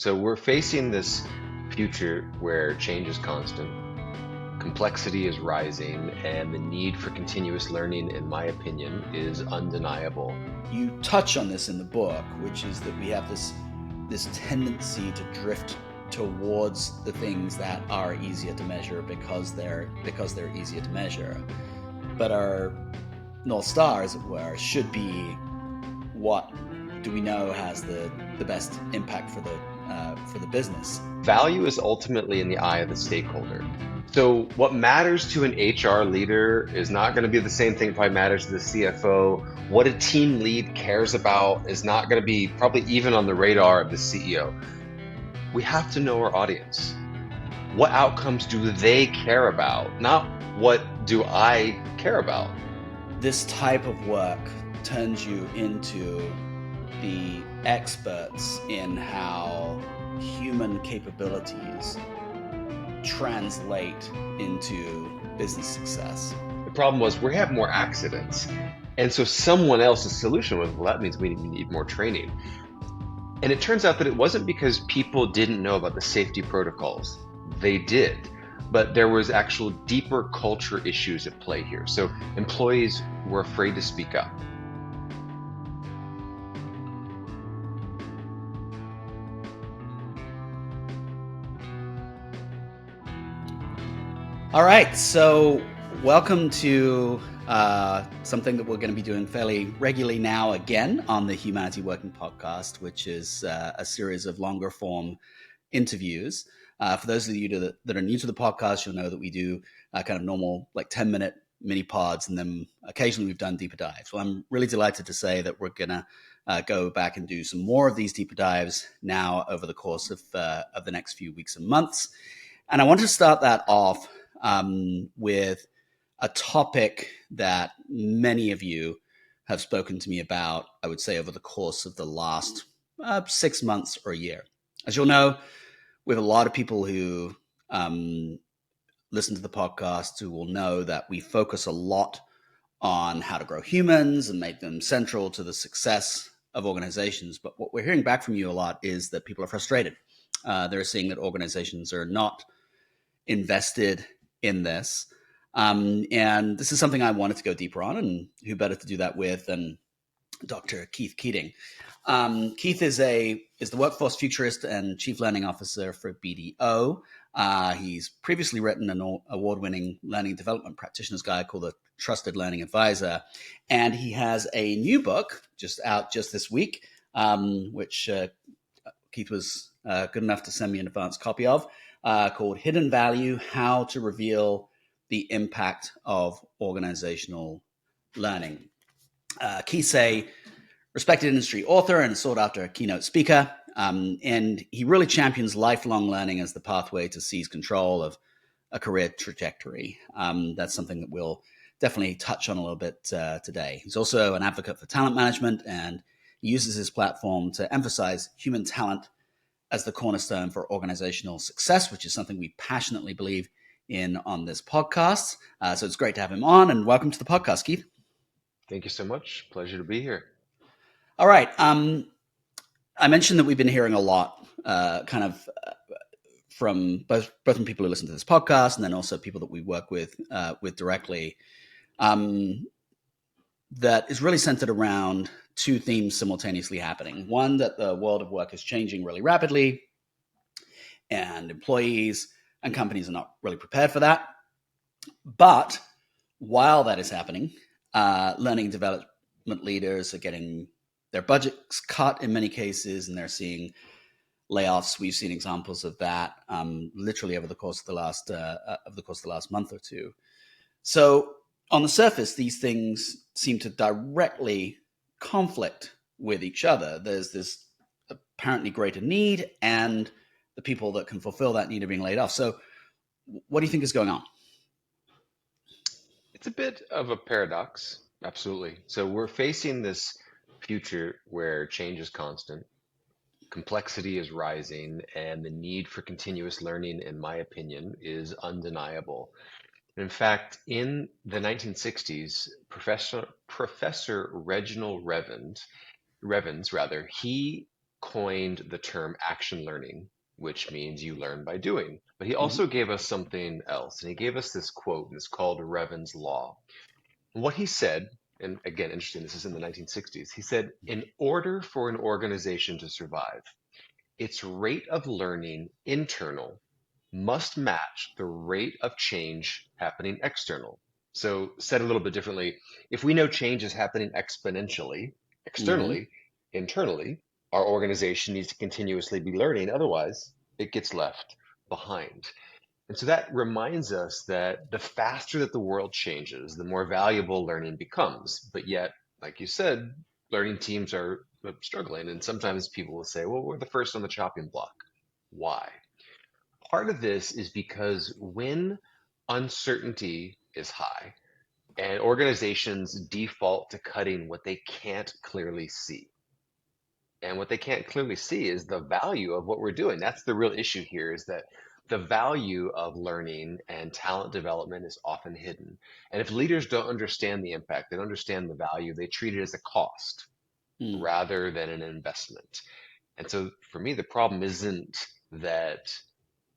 So we're facing this future where change is constant, complexity is rising, and the need for continuous learning, in my opinion, is undeniable. You touch on this in the book, which is that we have this tendency to drift towards the things that are easier to measure because they're easier to measure. But our North Star, as it were, should be what do we know has the best impact for the business. Value is ultimately in the eye of the stakeholder. So what matters to an HR leader is not going to be the same thing probably matters to the CFO. What a team lead cares about is not going to be probably even on the radar of the CEO. We have to know our audience. What outcomes do they care about? Not what do I care about? This type of work turns you into the experts in how human capabilities translate into business success. The problem was we have more accidents. And so someone else's solution was, well, that means we need more training. And it turns out that it wasn't because people didn't know about the safety protocols. They did. But there was actual deeper culture issues at play here. So employees were afraid to speak up. All right, so welcome to something that we're going to be doing fairly regularly now again on the Humanity Working podcast, which is a series of longer form interviews. For those of you that are new to the podcast, you'll know that we do kind of normal, like 10-minute mini pods, and then occasionally we've done deeper dives. Well, I'm really delighted to say that we're going to go back and do some more of these deeper dives now over the course of the next few weeks and months. And I want to start that off with a topic that many of you have spoken to me about, I would say, over the course of the last 6 months or a year. As you'll know, we have a lot of people who listen to the podcast who will know that we focus a lot on how to grow humans and make them central to the success of organizations. But what we're hearing back from you a lot is that people are frustrated. They're seeing that organizations are not invested in this. And this is something I wanted to go deeper on, and who better to do that with than Dr. Keith Keating. Keith is the workforce futurist and chief learning officer for BDO. He's previously written an award-winning learning development practitioner's guide called The Trusted Learning Advisor. And he has a new book just out this week, which Keith was good enough to send me an advance copy of, called Hidden Value: How to Reveal the Impact of Organizational Learning. Keith's a respected industry author and sought after keynote speaker, and he really champions lifelong learning as the pathway to seize control of a career trajectory. That's something that we'll definitely touch on a little bit today. He's also an advocate for talent management, and he uses his platform to emphasize human talent as the cornerstone for organizational success, which is something we passionately believe in on this podcast. So it's great to have him on, and welcome to the podcast, Keith. Thank you so much. Pleasure to be here. All right. I mentioned that we've been hearing a lot from both from people who listen to this podcast and then also people that we work with directly, that is really centered around two themes simultaneously happening. One, that the world of work is changing really rapidly, and employees and companies are not really prepared for that. But while that is happening, learning and development leaders are getting their budgets cut in many cases, and they're seeing layoffs. We've seen examples of that literally over the course of the last month or two. So on the surface, these things seem to directly conflict with each other. There's this apparently greater need, and the people that can fulfill that need are being laid off. So what do you think is going on? It's a bit of a paradox, absolutely. So we're facing this future where change is constant, complexity is rising, and the need for continuous learning, in my opinion, is undeniable. In fact, in the 1960s, Professor Reginald Revens, he coined the term action learning, which means you learn by doing. But he Hmm. also gave us something else, and he gave us this quote, and it's called Revan's Law. And what he said, and again, interesting, this is in the 1960s, he said, in order for an organization to survive, its rate of learning internal must match the rate of change happening external. So, said a little bit differently, if we know change is happening exponentially, Hmm. externally, internally, our organization needs to continuously be learning, otherwise, it gets left behind. And so that reminds us that the faster that the world changes, the more valuable learning becomes. But yet, like you said, learning teams are struggling. And sometimes people will say, well, we're the first on the chopping block. Why? Part of this is because when uncertainty is high and organizations default to cutting what they can't clearly see. And what they can't clearly see is the value of what we're doing. That's the real issue here is that the value of learning and talent development is often hidden. And if leaders don't understand the impact, they don't understand the value, they treat it as a cost Mm. rather than an investment. And so for me, the problem isn't that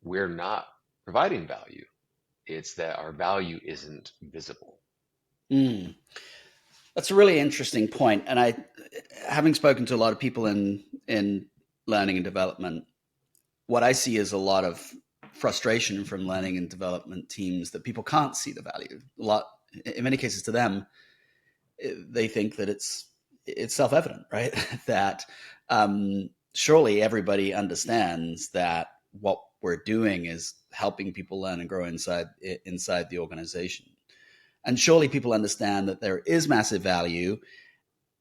we're not providing value. It's that our value isn't visible. Mm. That's a really interesting point. And having spoken to a lot of people in learning and development, what I see is a lot of frustration from learning and development teams that people can't see the value. A lot, in many cases, to them, they think that it's self evident, right? That surely everybody understands that what we're doing is helping people learn and grow inside the organization, and surely people understand that there is massive value,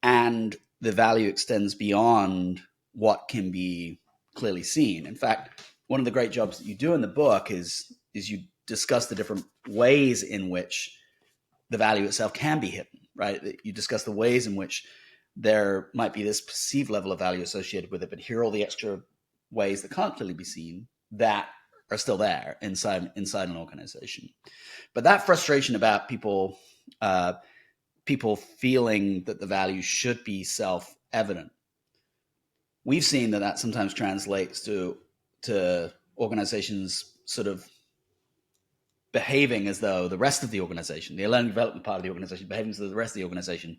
and the value extends beyond what can be clearly seen. In fact, one of the great jobs that you do in the book is you discuss the different ways in which the value itself can be hidden, right? You discuss the ways in which there might be this perceived level of value associated with it, but here are all the extra ways that can't clearly be seen that are still there inside an organization. But that frustration about people feeling that the value should be self evident, we've seen that sometimes translates to organizations sort of behaving as though the rest of the organization, the learning development part of the organization, behaving as though the rest of the organization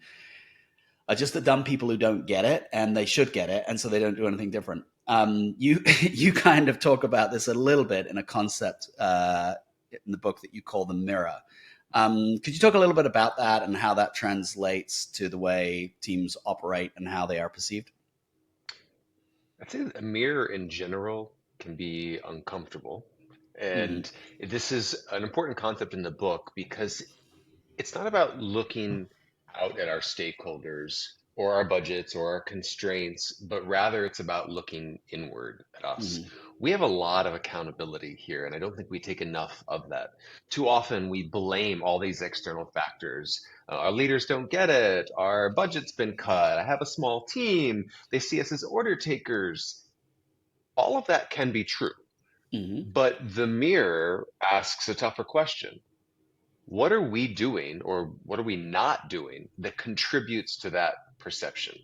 are just the dumb people who don't get it, and they should get it, and so they don't do anything different. You you kind of talk about this a little bit in a concept in the book that you call the mirror. Could you talk a little bit about that and how that translates to the way teams operate and how they are perceived? I'd say that a mirror in general can be uncomfortable. Hmm. And this is an important concept in the book because it's not about looking out at our stakeholders or our budgets or our constraints, but rather it's about looking inward at us. Hmm. We have a lot of accountability here, and I don't think we take enough of that. Too often we blame all these external factors. Our leaders don't get it. Our budget's been cut. I have a small team. They see us as order takers. All of that can be true. Hmm. But the mirror asks a tougher question. What are we doing or what are we not doing that contributes to that perception?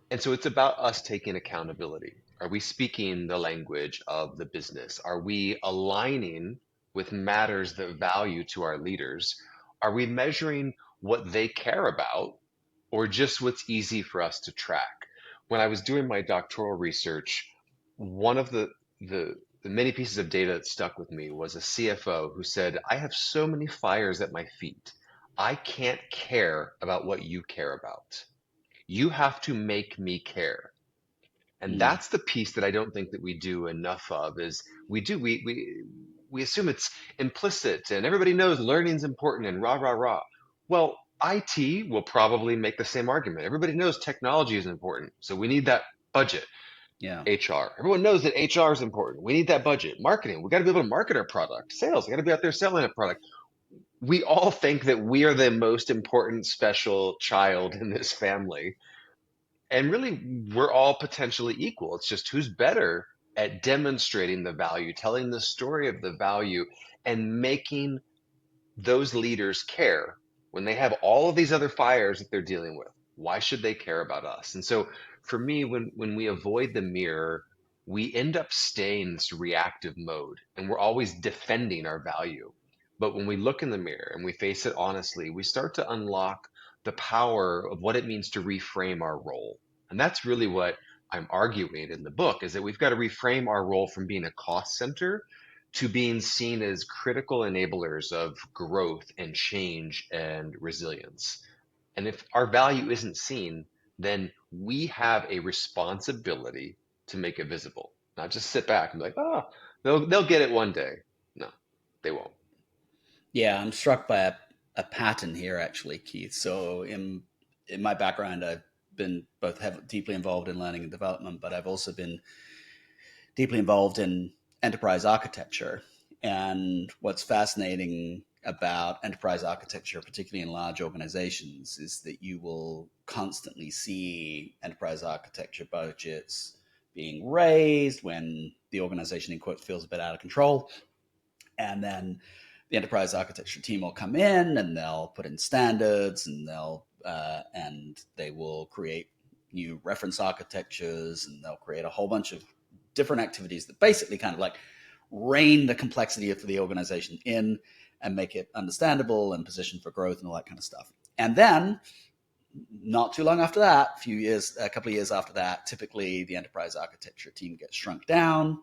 And so it's about us taking accountability. Are we speaking the language of the business? Are we aligning with matters that value to our leaders? Are we measuring what they care about or just what's easy for us to track? When I was doing my doctoral research, one of the many pieces of data that stuck with me was a CFO who said, I have so many fires at my feet. I can't care about what you care about. You have to make me care. And Mm. that's the piece that I don't think that we do enough of is we assume it's implicit and everybody knows learning's important and rah rah rah. Well, IT will probably make the same argument. Everybody knows technology is important, so we need that budget. Yeah. HR. Everyone knows that HR is important. We need that budget. Marketing. We got to be able to market our product. Sales. We got to be out there selling a product. We all think that we are the most important special child in this family. And really, we're all potentially equal. It's just who's better at demonstrating the value, telling the story of the value, and making those leaders care when they have all of these other fires that they're dealing with. Why should they care about us? And so for me, when we avoid the mirror, we end up staying in this reactive mode and we're always defending our value. But when we look in the mirror and we face it honestly, we start to unlock the power of what it means to reframe our role. And that's really what I'm arguing in the book is that we've got to reframe our role from being a cost center to being seen as critical enablers of growth and change and resilience. And if our value isn't seen, then we have a responsibility to make it visible, not just sit back and be like, oh, they'll get it one day. No, they won't. Yeah, I'm struck by a pattern here, actually, Keith. So, in my background, I've been both deeply involved in learning and development, but I've also been deeply involved in enterprise architecture. And what's fascinating about enterprise architecture, particularly in large organizations, is that you will constantly see enterprise architecture budgets being raised when the organization, in quotes, feels a bit out of control. And then the enterprise architecture team will come in and they'll put in standards and they will create new reference architectures and they'll create a whole bunch of different activities that basically kind of like rein the complexity of the organization in and make it understandable and positioned for growth and all that kind of stuff. And then not too long after that, a couple of years after that, typically the enterprise architecture team gets shrunk down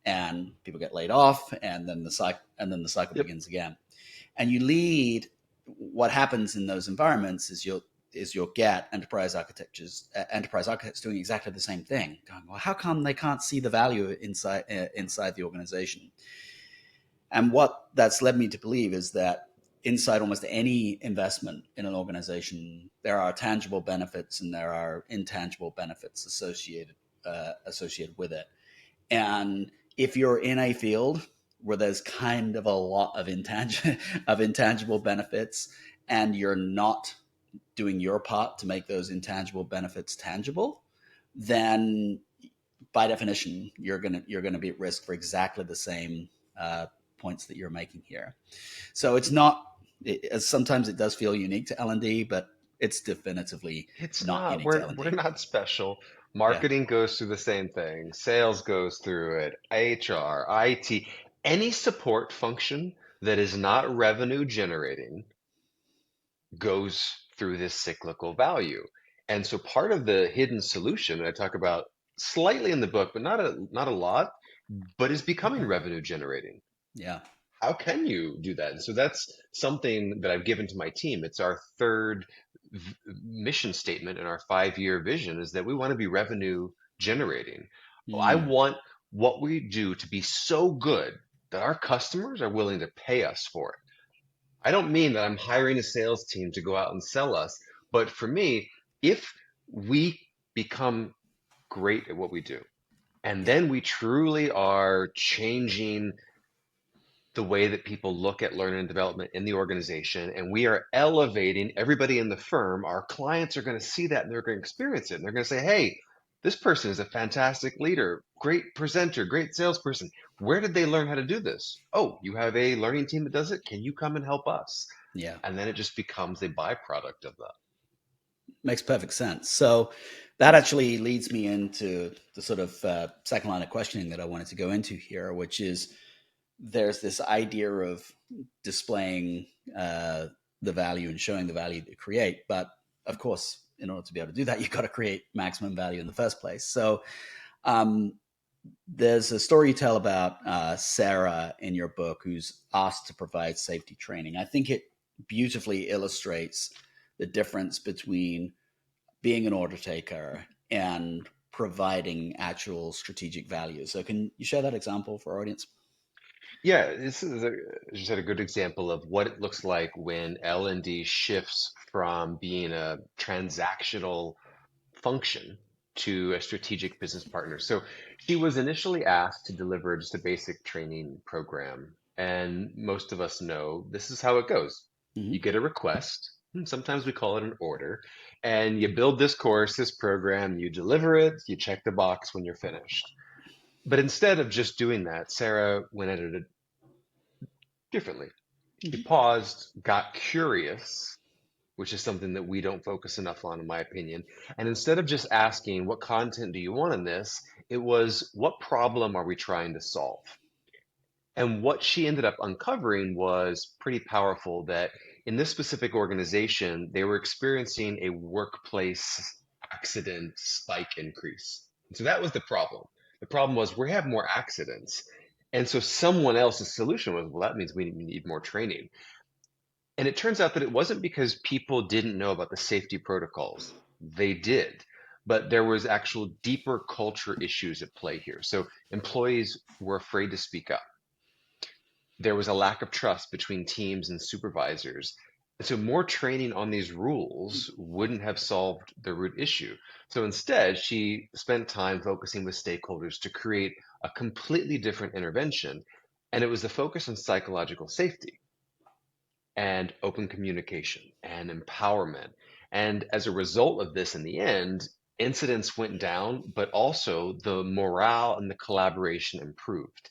and people get laid off, and then the cycle Yep. begins again. And you lead. What happens in those environments is you'll get enterprise architects doing exactly the same thing. Going, well, how come they can't see the value inside the organization? And what that's led me to believe is that inside almost any investment in an organization, there are tangible benefits and there are intangible benefits associated with it. And if you're in a field where there's kind of a lot of intangible benefits and you're not doing your part to make those intangible benefits tangible, then by definition you're gonna be at risk for exactly the same points that you're making here. So it's not. Sometimes it does feel unique to L&D, but it's definitively It's not not. unique to We're L&D. not special. Yeah. Marketing goes through the same thing. Sales goes through it. HR, IT, any support function that is not revenue generating goes through this cyclical value. And so part of the hidden solution that I talk about slightly in the book, but not a lot, but is becoming revenue generating. Yeah. How can you do that? And so that's something that I've given to my team. It's our third mission statement in our 5-year vision is that we want to be revenue generating. I Mm. want what we do to be so good that our customers are willing to pay us for it. I don't mean that I'm hiring a sales team to go out and sell us, but for me, if we become great at what we do, and Yeah. then we truly are changing the way that people look at learning and development in the organization, and we are elevating everybody in the firm, our clients are going to see that and they're going to experience it. And they're going to say, hey, this person is a fantastic leader, great presenter, great salesperson. Where did they learn how to do this? Oh, you have a learning team that does it. Can you come and help us? Yeah. And then it just becomes a byproduct of that. Makes perfect sense. So that actually leads me into the sort of second line of questioning that I wanted to go into here, which is there's this idea of displaying the value and showing the value that you create. But of course, in order to be able to do that, you've got to create maximum value in the first place. So um, there's a story you tell about Sarah in your book who's asked to provide safety training. I think it beautifully illustrates the difference between being an order taker and providing actual strategic value. So, can you share that example for our audience? Yeah, this is just a good example of what it looks like when L&D shifts from being a transactional function to a strategic business partner. So she was initially asked to deliver just a basic training program. And most of us know this is how it goes. Mm-hmm. You get a request, and sometimes we call it an order, and you build this course, this program, you deliver it, you check the box when you're finished. But instead of just doing that, Sarah went at it differently. She Mm-hmm. paused, got curious, which is something that we don't focus enough on, in my opinion. And instead of just asking, what content do you want in this? It was, what problem are we trying to solve? And what she ended up uncovering was pretty powerful that in this specific organization, they were experiencing a workplace accident spike increase. And so that was the problem. The problem was we have more accidents. And so someone else's solution was, well, that means we need more training. And it turns out that it wasn't because people didn't know about the safety protocols. They did. But there was actual deeper culture issues at play here. So employees were afraid to speak up. There was a lack of trust between teams and supervisors. So more training on these rules wouldn't have solved the root issue. So instead, she spent time focusing with stakeholders to create a completely different intervention. And it was the focus on psychological safety and open communication and empowerment. And as a result of this, in the end, incidents went down, but also the morale and the collaboration improved.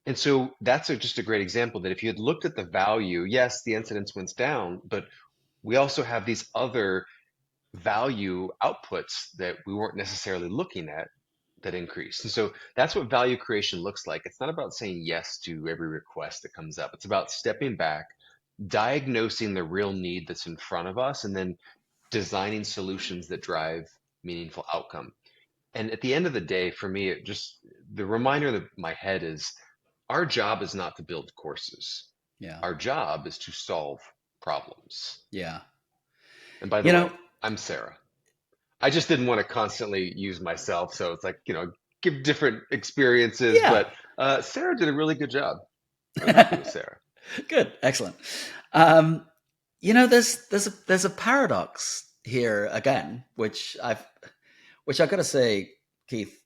And so that's just a great example that if you had looked at the value, yes, the incidence went down, but we also have these other value outputs that we weren't necessarily looking at that increase. And so that's what value creation looks like. It's not about saying yes to every request that comes up. It's about stepping back, diagnosing the real need that's in front of us, and then designing solutions that drive meaningful outcome. And at the end of the day, for me, it just the reminder in my head is our job is not to build courses. Yeah. Our job is to solve problems. Yeah. And by the You way, know, I'm Sarah. I just didn't want to constantly use myself. So it's like, give different experiences. yeah. But Sarah did a really good job. I'm happy with Sarah. Good. Excellent. Um, there's a paradox here again, which I've got to say, Keith,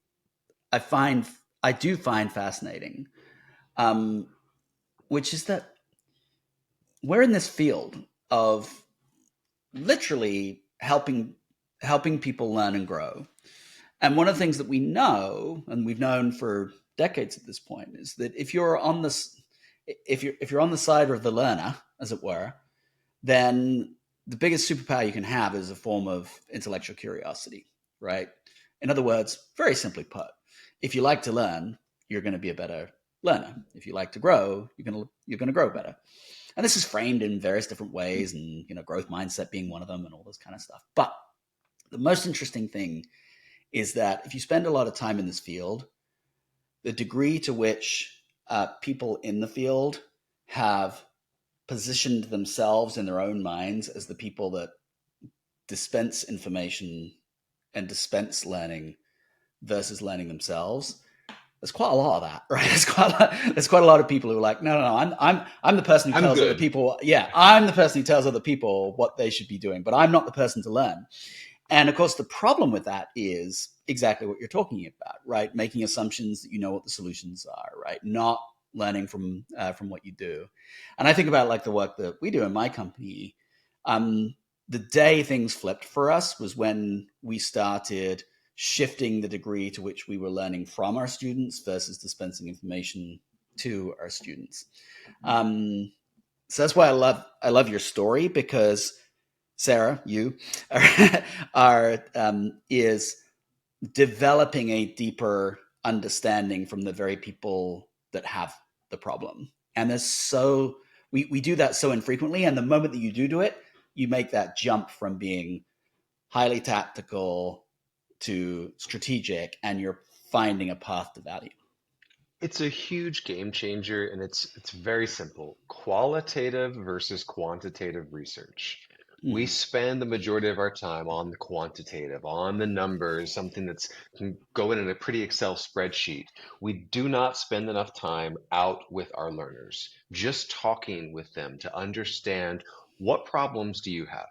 I find I do find fascinating, um, which is that we're in this field of literally helping people learn and grow. And one of the things that we know, and we've known for decades at this point, is that if you're on the side of the learner, as it were, then the biggest superpower you can have is a form of intellectual curiosity, right? In other words, very simply put, if you like to learn, you're going to be a better learner. If you like to grow, you're going to grow better. And this is framed in various different ways, and growth mindset being one of them, and all this kind of stuff. But the most interesting thing is that if you spend a lot of time in this field, the degree to which people in the field have positioned themselves in their own minds as the people that dispense information and dispense learning versus learning themselves. There's quite a lot of that, right? There's quite a lot of people who are like, no, I'm the person who I'm tells other good. people, yeah, I'm the person who tells other people what they should be doing, but I'm not the person to learn. And of course, the problem with that is exactly what you're talking about, right? Making assumptions that you know what the solutions are, right? Not learning from what you do. And I think about like the work that we do in my company. The day things flipped for us was when we started shifting the degree to which we were learning from our students versus dispensing information to our students. So that's why I love your story, because Sarah, you is developing a deeper understanding from the very people that have the problem. And we do that so infrequently. And the moment that you do it, you make that jump from being highly tactical to strategic, and you're finding a path to value. It's a huge game changer, and it's very simple. Qualitative versus quantitative research. We Mm, spend the majority of our time on the quantitative, on the numbers, something that's can go in a pretty Excel spreadsheet. We do not spend enough time out with our learners, just talking with them to understand what problems do you have?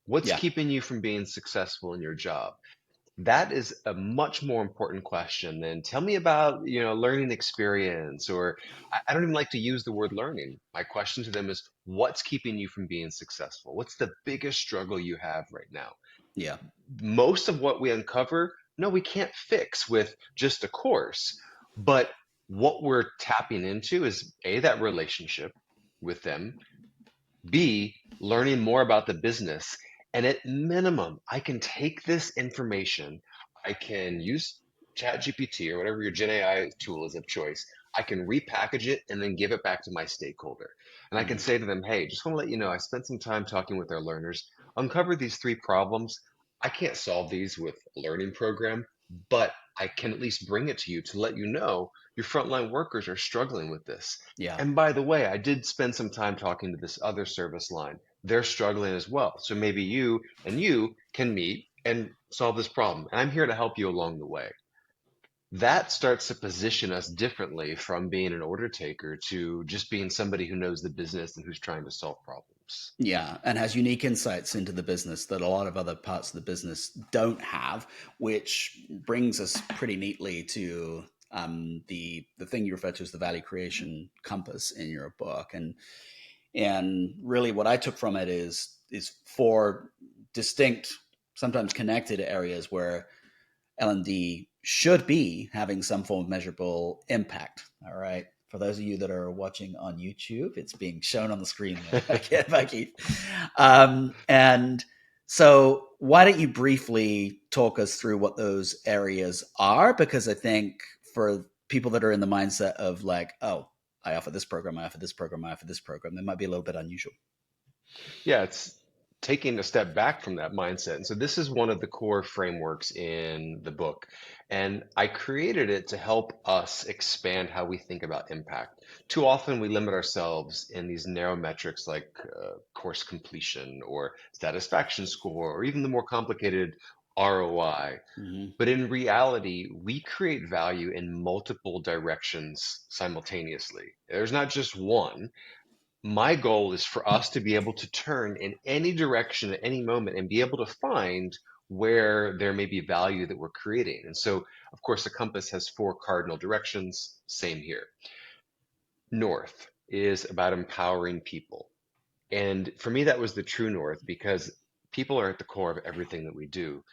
What's yeah, keeping you from being successful in your job? That is a much more important question than tell me about, learning experience, or I don't even like to use the word learning. My question to them is, what's keeping you from being successful? What's the biggest struggle you have right now? yeah, Most of what we uncover, no, we can't fix with just a course. But what we're tapping into is A, that relationship with them, B, learning more about the business. And at minimum, I can take this information, I can use ChatGPT or whatever your Gen AI tool is of choice. I can repackage it and then give it back to my stakeholder. And I can Mm, say to them, hey, just want to let you know, I spent some time talking with our learners, uncovered these three problems. I can't solve these with a learning program, but I can at least bring it to you to let you know your frontline workers are struggling with this. yeah. And by the way, I did spend some time talking to this other service line. They're struggling as well. So maybe you and you can meet and solve this problem. And I'm here to help you along the way. That starts to position us differently from being an order taker to just being somebody who knows the business and who's trying to solve problems. Yeah, and has unique insights into the business that a lot of other parts of the business don't have, which brings us pretty neatly to the thing you refer to as the value creation compass in your book, and really what I took from it is four distinct, sometimes connected areas where L&D should be having some form of measurable impact. All right. For those of you that are watching on YouTube, it's being shown on the screen there by Keith. And so, why don't you briefly talk us through what those areas are? Because I think for people that are in the mindset of like, oh, I offer this program, I offer this program, I offer this program, they might be a little bit unusual. Yeah, it's taking a step back from that mindset. And so this is one of the core frameworks in the book. And I created it to help us expand how we think about impact. Too often we limit ourselves in these narrow metrics like course completion or satisfaction score, or even the more complicated ROI. Mm-hmm. But in reality, we create value in multiple directions simultaneously. There's not just one. My goal is for us to be able to turn in any direction at any moment and be able to find where there may be value that we're creating. And so, of course, the compass has four cardinal directions. Same here. North is about empowering people. And for me, that was the true north because people are at the core of everything that we do.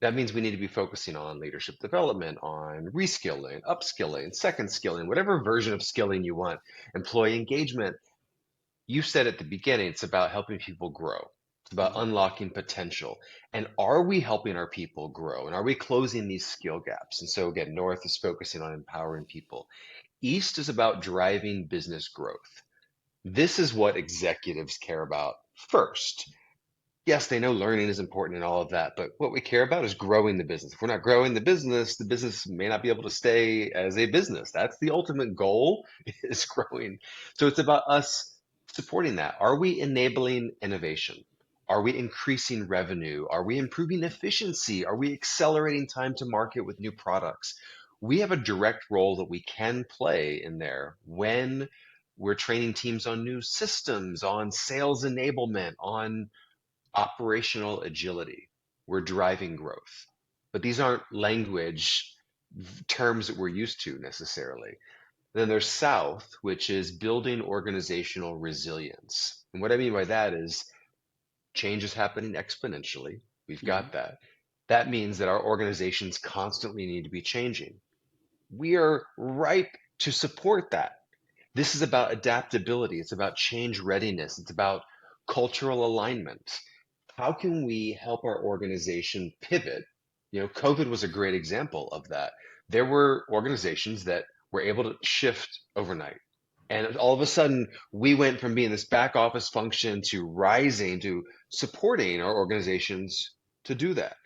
That means we need to be focusing on leadership development, on reskilling, upskilling, second skilling, whatever version of skilling you want, employee engagement. You said at the beginning, it's about helping people grow. It's about Mm-hmm. unlocking potential. And are we helping our people grow? And are we closing these skill gaps? And so again, North is focusing on empowering people. East is about driving business growth. This is what executives care about first. Yes, they know learning is important and all of that, but what we care about is growing the business. If we're not growing the business may not be able to stay as a business. That's the ultimate goal is growing. So it's about us supporting that. Are we enabling innovation? Are we increasing revenue? Are we improving efficiency? Are we accelerating time to market with new products? We have a direct role that we can play in there when we're training teams on new systems, on sales enablement, on operational agility. We're driving growth. But these aren't language terms that we're used to necessarily. Then there's South, which is building organizational resilience. And what I mean by that is change is happening exponentially. We've Mm-hmm. got that. That means that our organizations constantly need to be changing. We are ripe to support that. This is about adaptability. It's about change readiness. It's about cultural alignment. How can we help our organization pivot? You know, COVID was a great example of that. There were organizations that were able to shift overnight. And all of a sudden, we went from being this back office function to rising to supporting our organizations to do that.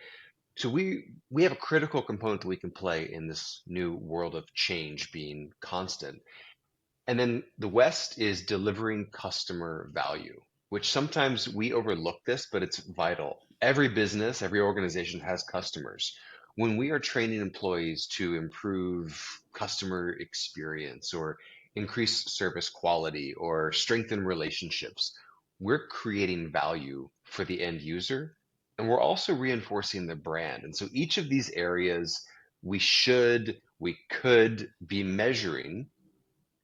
So we have a critical component that we can play in this new world of change being constant. And then the West is delivering customer value, which sometimes we overlook this, but it's vital. Every business, every organization has customers. When we are training employees to improve customer experience or increase service quality or strengthen relationships, we're creating value for the end user and we're also reinforcing the brand. And so each of these areas we could be measuring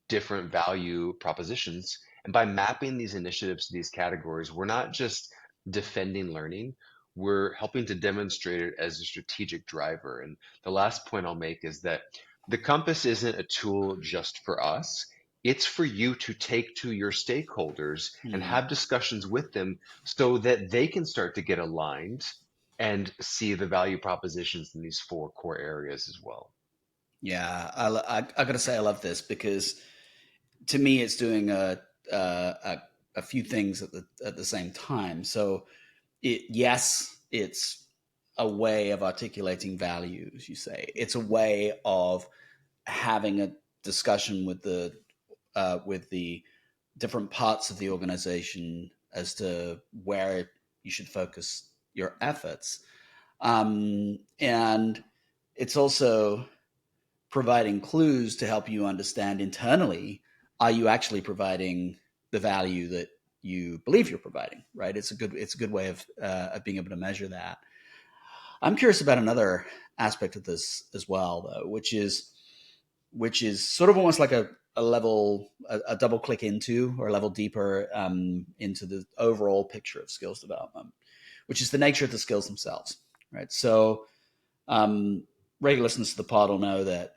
different value propositions. And by mapping these initiatives to these categories, we're not just defending learning, we're helping to demonstrate it as a strategic driver. And the last point I'll make is that the compass isn't a tool just for us. It's for you to take to your stakeholders and Hmm. have discussions with them so that they can start to get aligned and see the value propositions in these four core areas as well. Yeah, I gotta say I love this because to me it's doing a few things at the same time. So yes, it's a way of articulating values. You say it's a way of having a discussion with the different parts of the organization as to where you should focus your efforts. And it's also providing clues to help you understand internally, are you actually providing the value that you believe you're providing, right? It's a good way of being able to measure that. I'm curious about another aspect of this as well, though, which is sort of almost like a level, a double click into, or a level deeper into the overall picture of skills development, which is the nature of the skills themselves, right? So, um, regular listeners to the pod will know that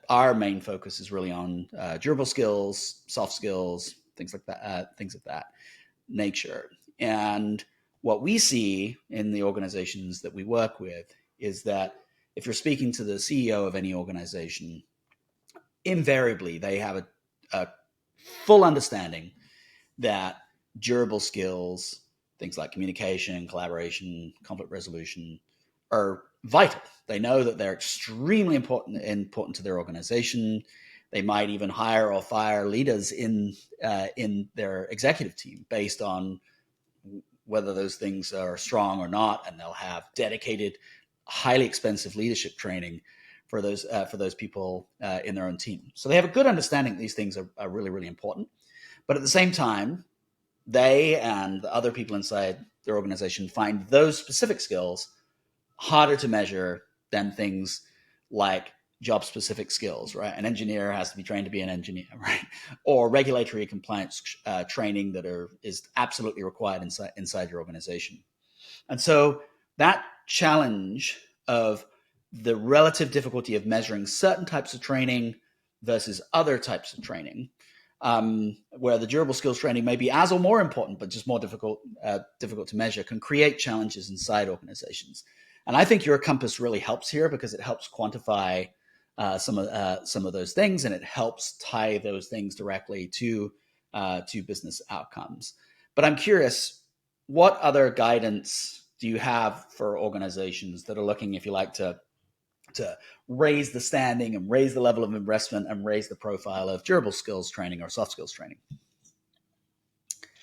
our main focus is really on durable skills, soft skills, things like that, things of that nature. And what we see in the organizations that we work with is that if you're speaking to the CEO of any organization, invariably they have a full understanding that durable skills, things like communication, collaboration, conflict resolution, are vital. They know that they're extremely important to their organization. They might even hire or fire leaders in their executive team based on whether those things are strong or not, and they'll have dedicated, highly expensive leadership training for those people in their own team. So they have a good understanding that these things are really really important. But at the same time, they and the other people inside their organization find those specific skills harder to measure than things like job specific skills, right? An engineer has to be trained to be an engineer, right? Or regulatory compliance training is absolutely required inside your organization. And so that challenge of the relative difficulty of measuring certain types of training versus other types of training, where the durable skills training may be as or more important, but just more difficult to measure, can create challenges inside organizations. And I think your compass really helps here because it helps quantify some of those things, and it helps tie those things directly to business outcomes. But I'm curious, what other guidance do you have for organizations that are looking, if you like, to raise the standing and raise the level of investment and raise the profile of durable skills training or soft skills training?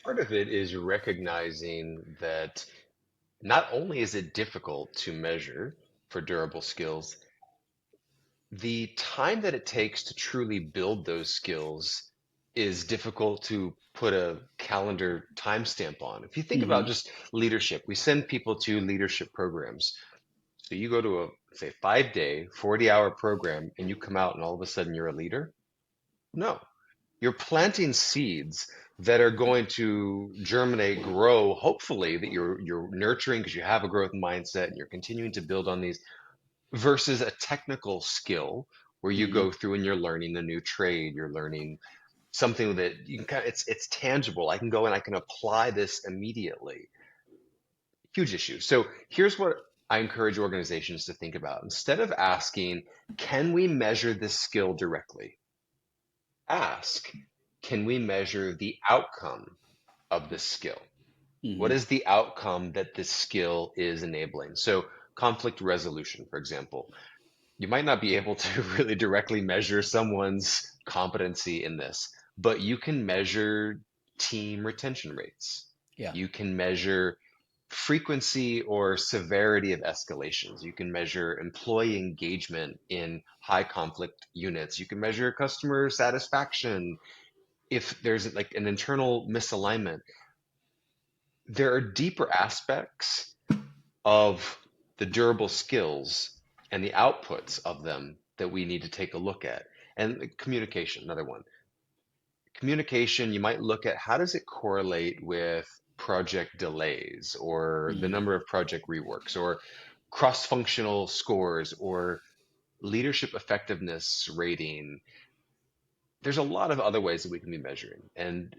Part of it is recognizing that not only is it difficult to measure for durable skills, the time that it takes to truly build those skills is difficult to put a calendar timestamp on. If you think about Mm-hmm. just leadership, we send people to leadership programs. So you go to a, say, 5 day, 40-hour program and you come out and all of a sudden you're a leader? No. You're planting seeds that are going to germinate, grow, hopefully that you're nurturing because you have a growth mindset and you're continuing to build on these versus a technical skill where you Mm-hmm. go through and you're learning a new trade, you're learning something that you can kind of, it's tangible. I can go and I can apply this immediately. Huge issue. So here's what I encourage organizations to think about. Instead of asking, can we measure this skill directly? Ask, can we measure the outcome of this skill? What Mm-hmm. is the outcome that this skill is enabling? So conflict resolution, for example, you might not be able to really directly measure someone's competency in this, but you can measure team retention rates. Yeah. You can measure frequency or severity of escalations. You can measure employee engagement in high conflict units. You can measure customer satisfaction. If there's like an internal misalignment, there are deeper aspects of the durable skills and the outputs of them that we need to take a look at. And communication, another one. Communication, you might look at how does it correlate with project delays or the Mm-hmm. number of project reworks or cross-functional scores or leadership effectiveness rating. there's a lot of other ways that we can be measuring. And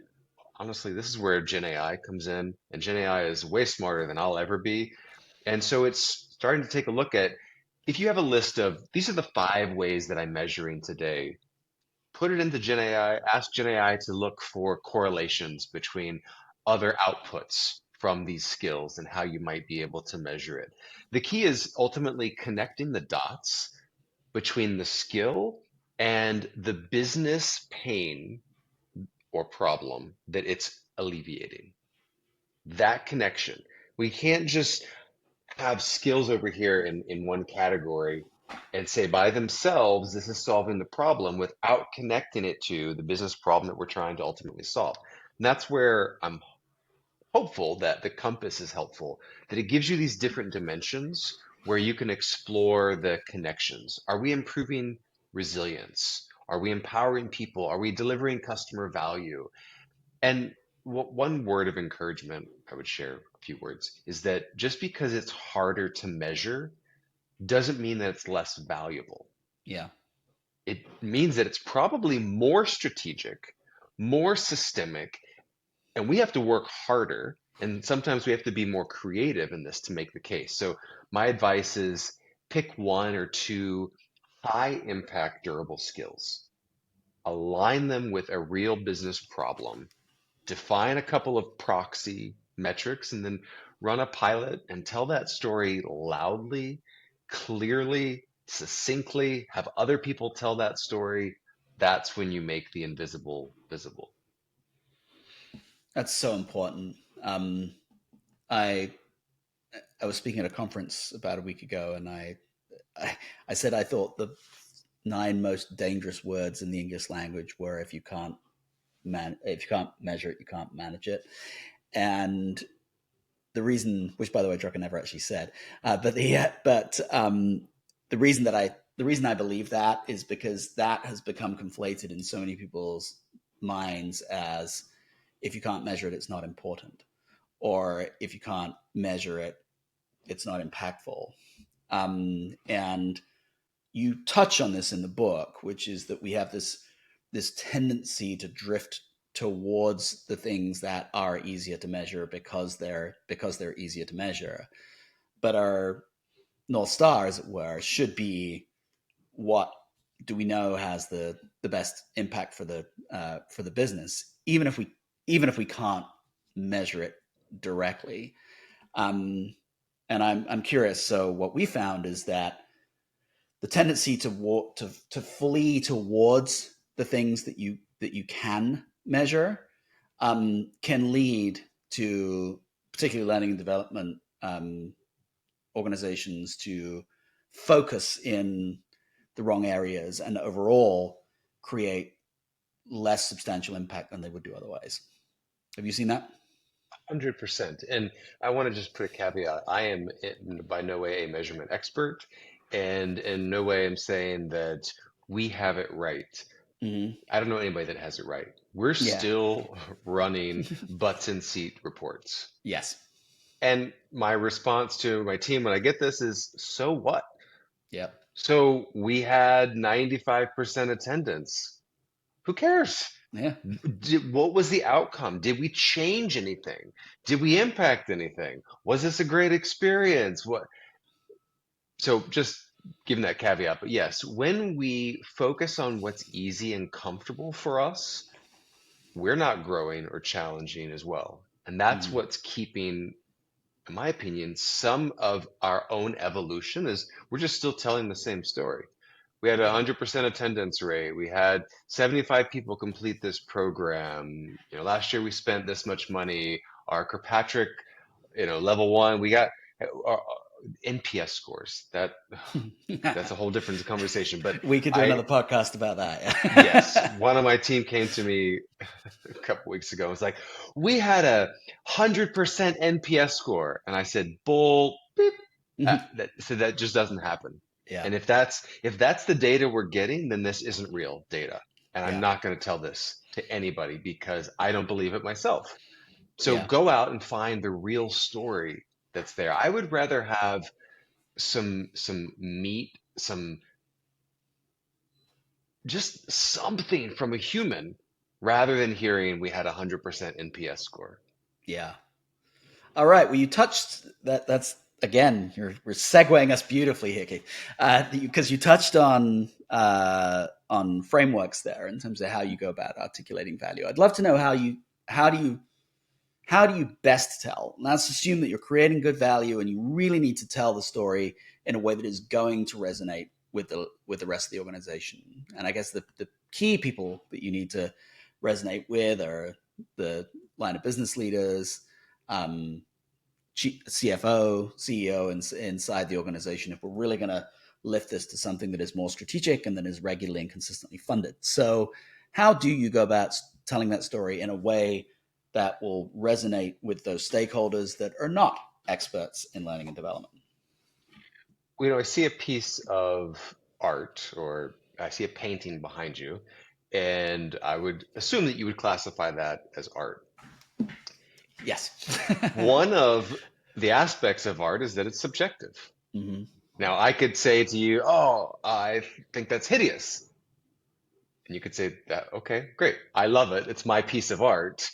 honestly, this is where Gen AI comes in. And Gen AI is way smarter than I'll ever be. And so it's starting to take a look at, if you have a list of these are the 5 ways that I'm measuring today, put it into Gen AI, ask Gen AI to look for correlations between other outputs from these skills and how you might be able to measure it. The key is ultimately connecting the dots between the skill and the business pain or problem that it's alleviating. That connection. We can't just have skills over here in one category and say by themselves, this is solving the problem without connecting it to the business problem that we're trying to ultimately solve. And that's where I'm hopeful that the compass is helpful, that it gives you these different dimensions where you can explore the connections. Are we improving resilience? Are we empowering people? Are we delivering customer value? And one word of encouragement I would share, a few words, is that just because it's harder to measure doesn't mean that it's less valuable. Yeah. It means that it's probably more strategic, more systemic, and we have to work harder. And sometimes we have to be more creative in this to make the case. So my advice is pick 1 or 2 high impact, durable skills, align them with a real business problem, define a couple of proxy metrics, and then run a pilot and tell that story loudly, clearly, succinctly, have other people tell that story. That's when you make the invisible visible. That's so important. I I was speaking at a conference about a week ago, and I said I thought the 9 most dangerous words in the English language were if you can't measure it, you can't manage it. And the reason, which by the way, Drucker never actually said, the reason that the reason I believe that is because that has become conflated in so many people's minds as if you can't measure it, it's not important, or if you can't measure it, it's not impactful. And you touch on this in the book, which is that we have this tendency to drift towards the things that are easier to measure because they're easier to measure. But our North Star, as it were, should be what do we know has the best impact for the business, even if we can't measure it directly. Um, and I'm curious. So what we found is that the tendency to flee towards the things that you can measure can lead to particularly learning and development organizations to focus in the wrong areas and overall create less substantial impact than they would do otherwise. Have you seen that? 100%. And I want to just put a caveat. I am by no way a measurement expert, and in no way I'm saying that we have it right. Mm-hmm. I don't know anybody that has it right. We're Yeah. still running butts in seat reports. Yes. And my response to my team when I get this is, so what? Yep. So we had 95% attendance. Who cares? Yeah. What was the outcome? Did we change anything? Did we impact anything? Was this a great experience? What? So just giving that caveat, but yes, when we focus on what's easy and comfortable for us, we're not growing or challenging as well. And that's Mm-hmm. what's keeping, in my opinion, some of our own evolution is we're just still telling the same story. We had a Yeah. 100% attendance rate. We had 75 people complete this program. Last year we spent this much money. Our Kirkpatrick, level 1, we got our NPS scores. That's a whole different conversation. But We could do I, another podcast about yes, that. one of my team came to me a couple weeks ago. It was like, we had a 100% NPS score, and I said, "Bull, beep." That just doesn't happen. Yeah. And if that's the data we're getting, then this isn't real data, and I'm Yeah. not going to tell this to anybody because I don't believe it myself. So Yeah. go out and find the real story that's there. I would rather have some meat, some just something from a human rather than hearing we had a 100% NPS score. Yeah. All right. Well, you touched that. That's again, we're segueing us beautifully, Hickey, because you touched on frameworks there in terms of how you go about articulating value. I'd love to know how do you how do you best tell? And let's assume that you're creating good value, and you really need to tell the story in a way that is going to resonate with the rest of the organization. And I guess the key people that you need to resonate with are the line of business leaders, um, CFO, CEO inside the organization if we're really going to lift this to something that is more strategic and that is regularly and consistently funded. So, how do you go about telling that story in a way that will resonate with those stakeholders that are not experts in learning and development? I see a piece of art or I see a painting behind you, and I would assume that you would classify that as art. Yes. One of the aspects of art is that it's subjective. Mm-hmm. Now, I could say to you, "Oh, I think that's hideous." And you could say that, "Okay, great. I love it. It's my piece of art."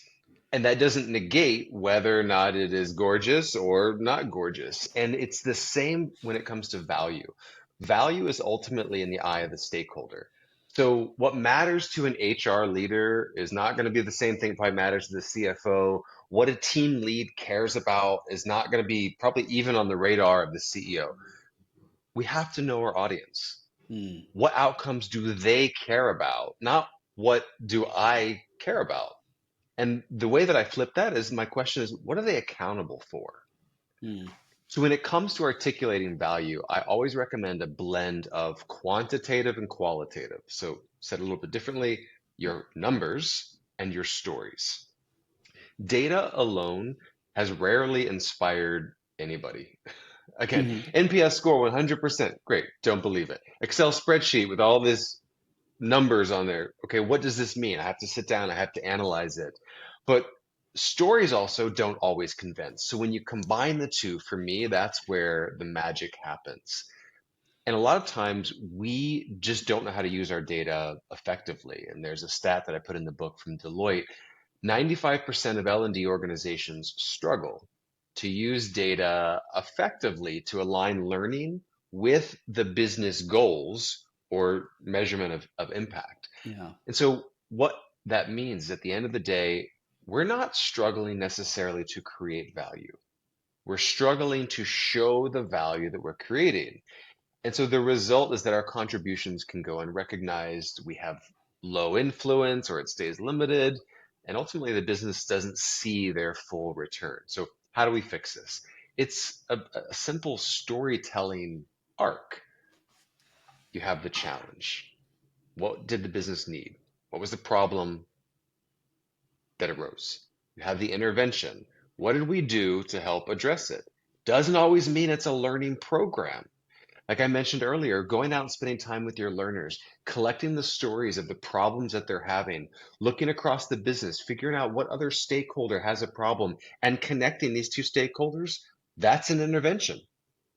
And that doesn't negate whether or not it is gorgeous or not gorgeous. And it's the same when it comes to value. Value is ultimately in the eye of the stakeholder. So what matters to an HR leader is not going to be the same thing probably matters to the CFO. What a team lead cares about is not going to be probably even on the radar of the CEO. We have to know our audience. Mm, What outcomes do they care about? Not what do I care about? And the way that I flip that is my question is, what are they accountable for? mm, So when it comes to articulating value, I always recommend a blend of quantitative and qualitative. So said a little bit differently, your numbers and your stories. Data alone has rarely inspired anybody. Again, mm-hmm. NPS score 100%. Great. Don't believe it. Excel spreadsheet with all this numbers on there. Okay, what does this mean? I have to sit down, I have to analyze it. But stories also don't always convince. So when you combine the two, for me, that's where the magic happens. And a lot of times we just don't know how to use our data effectively. And there's a stat that I put in the book from Deloitte. 95% of L&D organizations struggle to use data effectively to align learning with the business goals or measurement of impact. Yeah. And so what that means is at the end of the day, we're not struggling necessarily to create value. We're struggling to show the value that we're creating. And so the result is that our contributions can go unrecognized. We have low influence or it stays limited. And ultimately, the business doesn't see their full return. So, how do we fix this? It's a simple storytelling arc. You have the challenge. What did the business need? What was the problem that arose? You have the intervention. What did we do to help address it? Doesn't always mean it's a learning program. Like I mentioned earlier, going out and spending time with your learners, collecting the stories of the problems that they're having, looking across the business, figuring out what other stakeholder has a problem, and connecting these two stakeholders, that's an intervention.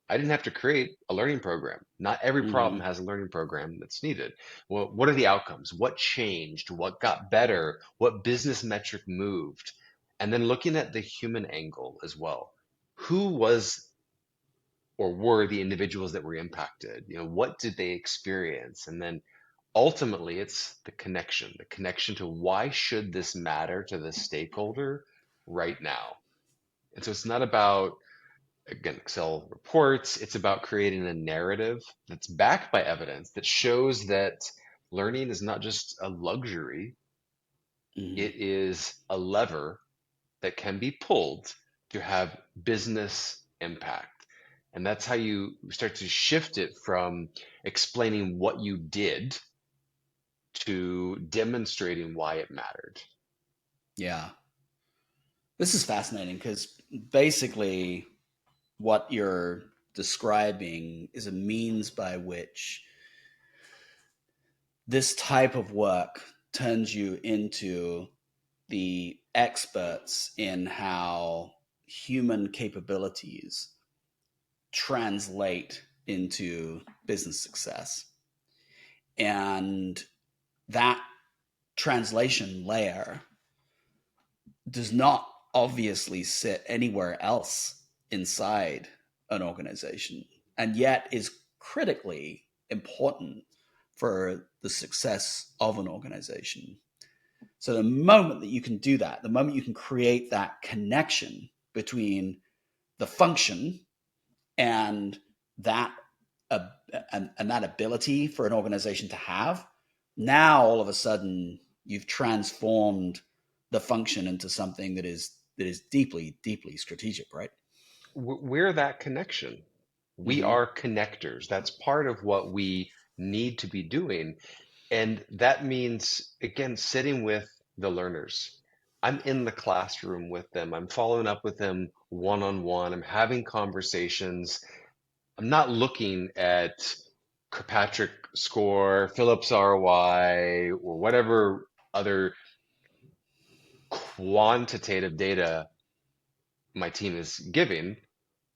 I didn't have to create a learning program. Not every problem Mm-hmm. has a learning program that's needed. Well, what are the outcomes? What changed? What got better? What business metric moved? And then looking at the human angle as well. Who was or were the individuals that were impacted? What did they experience? And then ultimately it's the connection to why should this matter to the stakeholder right now? And so it's not about, again, Excel reports, it's about creating a narrative that's backed by evidence that shows that learning is not just a luxury, Mm-hmm. it is a lever that can be pulled to have business impact. And that's how you start to shift it from explaining what you did to demonstrating why it mattered. Yeah. This is fascinating because basically what you're describing is a means by which this type of work turns you into the experts in how human capabilities translate into business success. And that translation layer does not obviously sit anywhere else inside an organization, and yet is critically important for the success of an organization. So the moment that you can do that, the moment you can create that connection between the function and that uh, and that ability for an organization to have, now all of a sudden you've transformed the function into something that is deeply strategic, right? We're that connection. We Mm-hmm. are connectors. That's part of what we need to be doing. And that means, again, sitting with the learners. I'm in the classroom with them. I'm following up with them one on one. I'm having conversations. I'm not looking at Kirkpatrick score, Phillips ROI, or whatever other quantitative data my team is giving.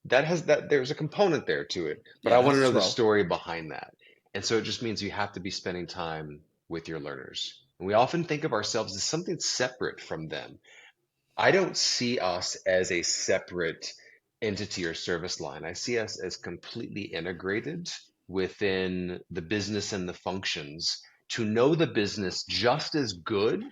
That there's a component there to it, but I Yeah, it want has to know its the role. story behind that. And so it just means you have to be spending time with your learners. And we often think of ourselves as something separate from them. I don't see us as a separate entity or service line. I see us as completely integrated within the business and the functions to know the business just as good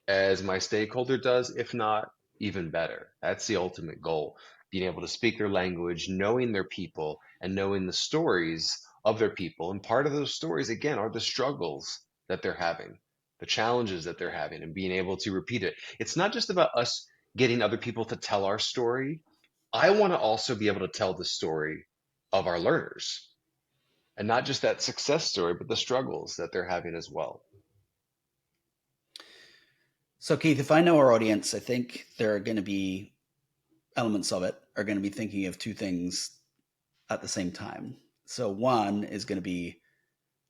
as my stakeholder does, if not even better. That's the ultimate goal. Being able to speak their language, knowing their people, and knowing the stories of their people. And part of those stories, again, are the struggles that they're having, the challenges that they're having, and being able to repeat it. It's not just about us getting other people to tell our story. I want to also be able to tell the story of our learners, and not just that success story, but the struggles that they're having as well. So Keith, if I know our audience, I think there are going to be elements of it are going to be thinking of two things at the same time. So one is going to be,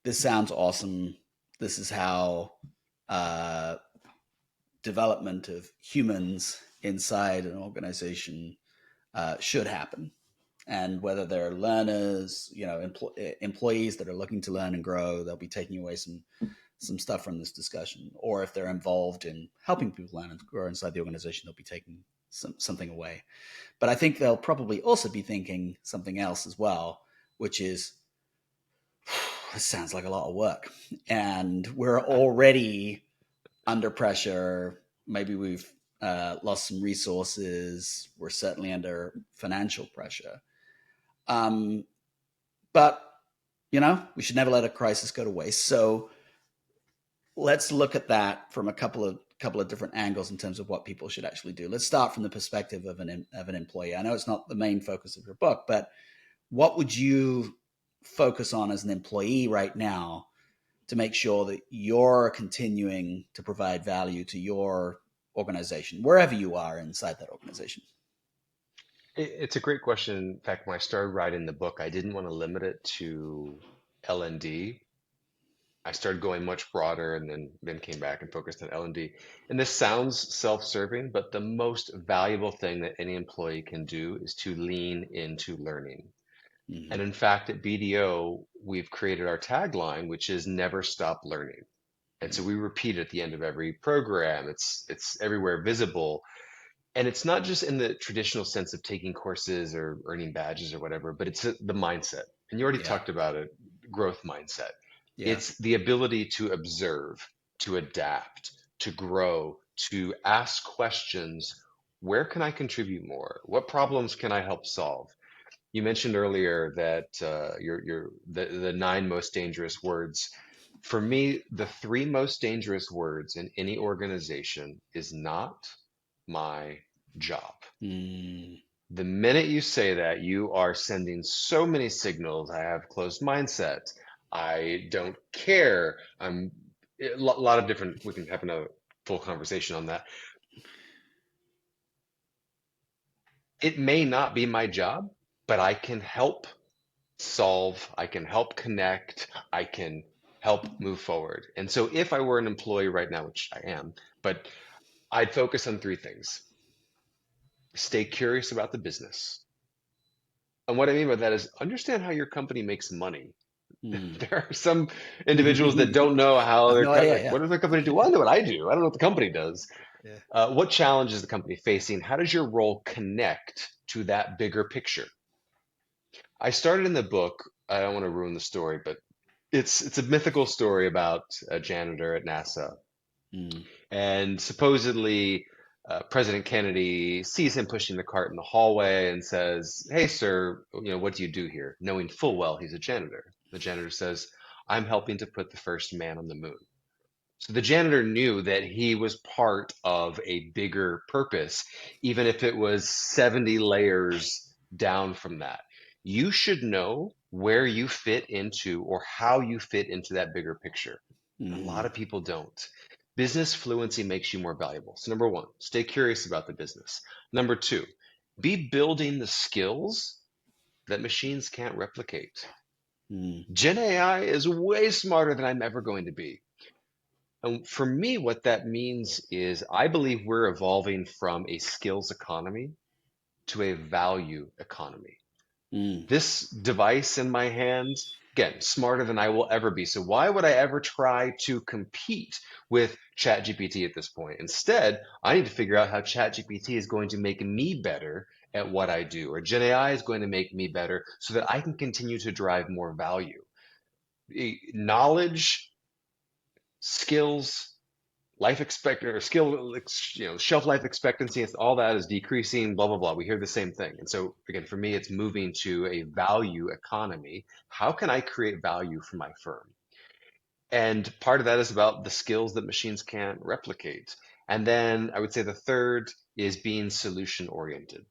this sounds awesome. This is how uh, development of humans inside an organization should happen. And whether they're learners, employees that are looking to learn and grow, they'll be taking away some stuff from this discussion. Or if they're involved in helping people learn and grow inside the organization, they'll be taking something away. But I think they'll probably also be thinking something else as well, which is, this sounds like a lot of work, and we're already under pressure. Maybe we've lost some resources. We're certainly under financial pressure. Um, but we should never let a crisis go to waste. So let's look at that from a couple of different angles in terms of what people should actually do. Let's start from the perspective of an employee. I know it's not the main focus of your book, but what would you focus on as an employee right now to make sure that you're continuing to provide value to your organization, wherever you are inside that organization? It's a great question. In fact, when I started writing the book, I didn't want to limit it to L&D. I started going much broader and then came back and focused on L&D. And this sounds self-serving, but the most valuable thing that any employee can do is to lean into learning. Mm-hmm. And in fact, at BDO, we've created our tagline, which is never stop learning. And so we repeat it at the end of every program. It's everywhere visible. And it's not just in the traditional sense of taking courses or earning badges or whatever, but it's the mindset. And you already Yeah, talked about it, growth mindset. yeah. It's the ability to observe, to adapt, to grow, to ask questions. Where can I contribute more? What problems can I help solve? You mentioned earlier that the nine most dangerous words. For me, the three most dangerous words in any organization is not my job. Mm, The minute you say that, you are sending so many signals. I have closed mindset. I don't care. A lot of different, we can have another full conversation on that. It may not be my job, but I can help solve, I can help connect, I can help move forward. And so if I were an employee right now, which I am, but I'd focus on three things. Stay curious about the business. And what I mean by that is understand how your company makes money. Mm. There are some individuals that don't know how I've they're no cut. idea. Like, Yeah. what does the company do? Well, I Yeah. know what I do. I don't know what the company does. Yeah. What challenge is the company facing? How does your role connect to that bigger picture? I started in the book. I don't want to ruin the story, but it's a mythical story about a janitor at NASA, Mm. and supposedly President Kennedy sees him pushing the cart in the hallway and says, "Hey, sir, what do you do here?" Knowing full well he's a janitor. The janitor says, "I'm helping to put the first man on the moon." So the janitor knew that he was part of a bigger purpose, even if it was 70 layers down from that. You should know where you fit into or how you fit into that bigger picture. A lot Mm. of people don't. Business fluency makes you more valuable. So, number one, stay curious about the business. Number two, be building the skills that machines can't replicate. Mm. Gen AI is way smarter than I'm ever going to be. And for me, what that means is I believe we're evolving from a skills economy to a value economy. Mm. This device in my hand, again, smarter than I will ever be. So why would I ever try to compete with ChatGPT at this point? Instead, I need to figure out how ChatGPT is going to make me better at what I do, or Gen AI is going to make me better so that I can continue to drive more value. Knowledge, skills, life expect or skill, shelf life expectancy, all that is decreasing, blah blah blah. We hear the same thing. And so again, for me, it's moving to a value economy. How can I create value for my firm? And part of that is about the skills that machines can't replicate. And then I would say the third is being solution oriented.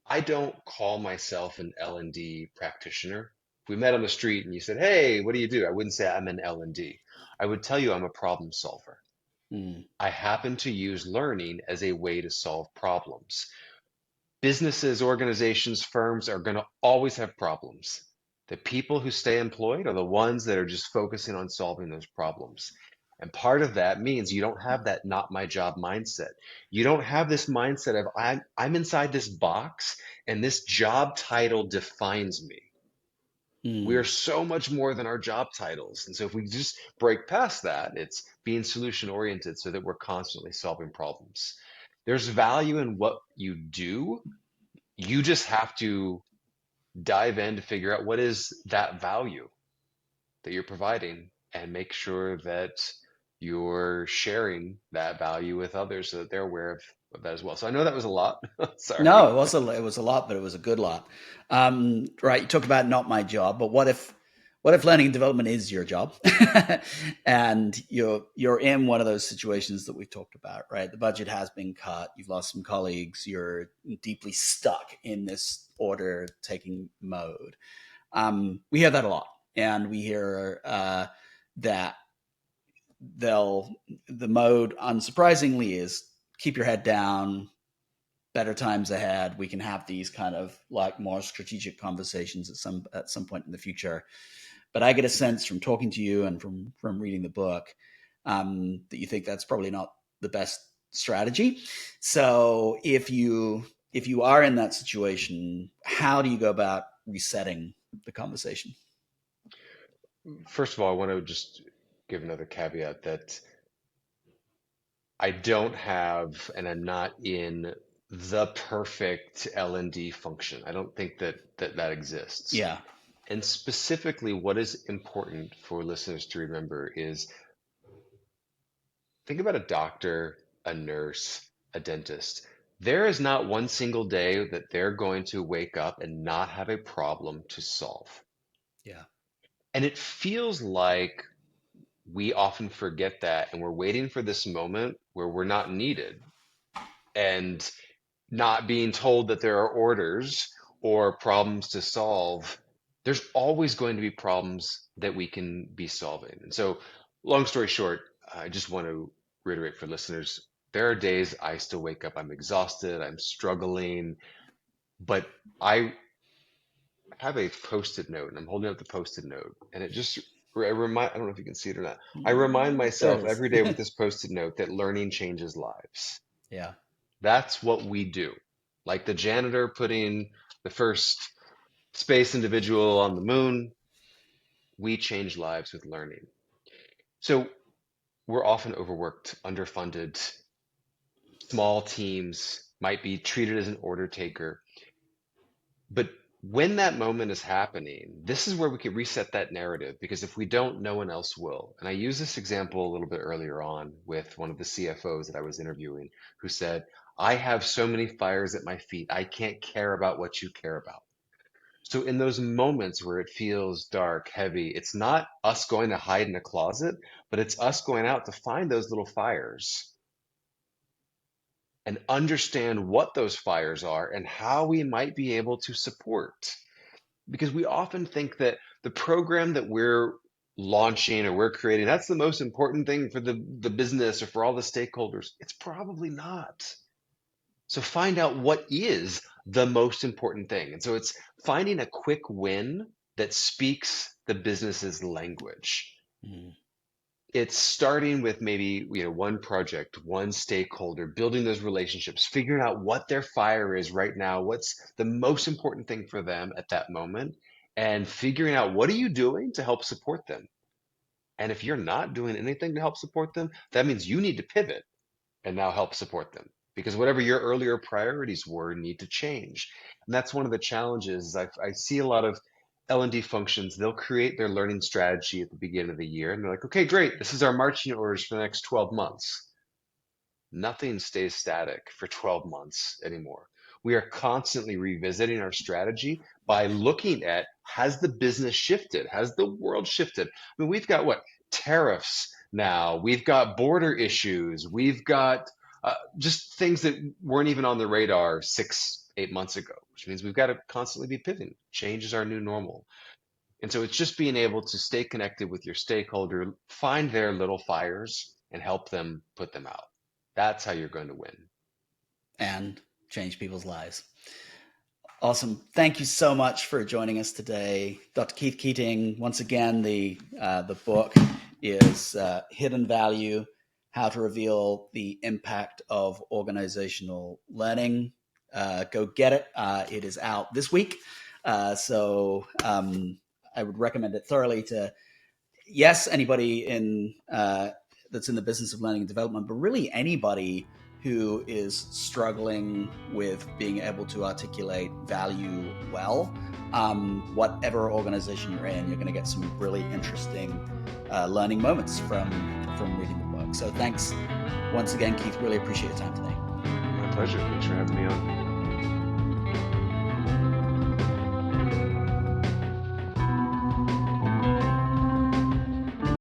I don't call myself an L&D practitioner. If we met on the street and you said, "Hey, what do you do?" I wouldn't say I'm an L&D. I would tell you I'm a problem solver. Mm. I happen to use learning as a way to solve problems. Businesses, organizations, firms are going to always have problems. The people who stay employed are the ones that are just focusing on solving those problems. And part of that means you don't have that not my job mindset. You don't have this mindset of I'm inside this box and this job title defines me. We are Mm. so much more than our job titles. And so if we just break past that, it's being solution oriented so that we're constantly solving problems. There's value in what you do. You just have to dive in to figure out what is that value that you're providing and make sure that you're sharing that value with others so that they're aware of that as well. So I know that was a lot. No, Sorry. it was a lot, but it was a good lot. Right, you talk about not my job, but what if learning and development is your job, and you're in one of those situations that we've talked about, right? The budget has been cut, you've lost some colleagues, you're deeply stuck in this order taking mode. We hear that a lot, and we hear that they'll the mode, unsurprisingly, is keep your head down, better times ahead. We can have these kind of like more strategic conversations at some point in the future. But I get a sense from talking to you and from reading the book that you think that's probably not the best strategy. So if you are in that situation, how do you go about resetting the conversation? First of all, I want to just give another caveat that I don't have and I'm not in the perfect L&D function. I don't think that exists. Yeah. And specifically, what is important for listeners to remember is think about a doctor, a nurse, a dentist. There is not one single day that they're going to wake up and not have a problem to solve. Yeah. And it feels like we often forget that and we're waiting for this moment where we're not needed and not being told that there are orders or problems to solve. There's always going to be problems that we can be solving. And so, long story short, I just want to reiterate for listeners, there are days I still wake up, I'm exhausted, I'm struggling, but I have a post-it note and I'm holding up the post-it note and it just I don't know if you can see it or not. I remind There it myself is. every day with this post-it note that learning changes lives. Yeah. That's what we do. Like the janitor putting the first space individual on the moon, we change lives with learning. So we're often overworked, underfunded, small teams might be treated as an order taker. But when that moment is happening, this is where we can reset that narrative, because if we don't, no one else will. And I used this example a little bit earlier on with one of the CFOs that I was interviewing who said, I have so many fires at my feet, I can't care about what you care about. So in those moments where it feels dark, heavy, it's not us going to hide in a closet, but it's us going out to find those little fires and understand what those fires are and how we might be able to support. Because we often think that the program that we're launching or we're creating, that's the most important thing for the business or for all the stakeholders. It's probably not. So find out what is the most important thing. And so it's finding a quick win that speaks the business's language. Mm. It's starting with maybe, one project, one stakeholder, building those relationships, figuring out what their fire is right now, what's the most important thing for them at that moment, and figuring out what are you doing to help support them. And if you're not doing anything to help support them, that means you need to pivot and now help support them, because whatever your earlier priorities were need to change. And that's one of the challenges. I see a lot of L&D functions. They'll create their learning strategy at the beginning of the year and they're like, okay, great, this is our marching orders for the next 12 months. Nothing stays static for 12 months anymore. We are constantly revisiting our strategy by looking at, has the business shifted? Has the world shifted? I mean, we've got what? Tariffs now. We've got border issues. We've got just things that weren't even on the radar 6, 8 months ago, which means we've got to constantly be pivoting. Change is our new normal. And so it's just being able to stay connected with your stakeholder, find their little fires, and help them put them out. That's how you're going to win. And change people's lives. Awesome. Thank you so much for joining us today. Dr. Keith Keating, once again, the book is Hidden Value, How to Reveal the Impact of Organizational Learning. Go get it. It is out this week. So I would recommend it thoroughly to, yes, anybody that's in the business of learning and development, but really anybody who is struggling with being able to articulate value well. Whatever organization you're in, you're going to get some really interesting learning moments from reading the book. So thanks once again, Keith. Really appreciate your time today. My pleasure. Thanks for having me on.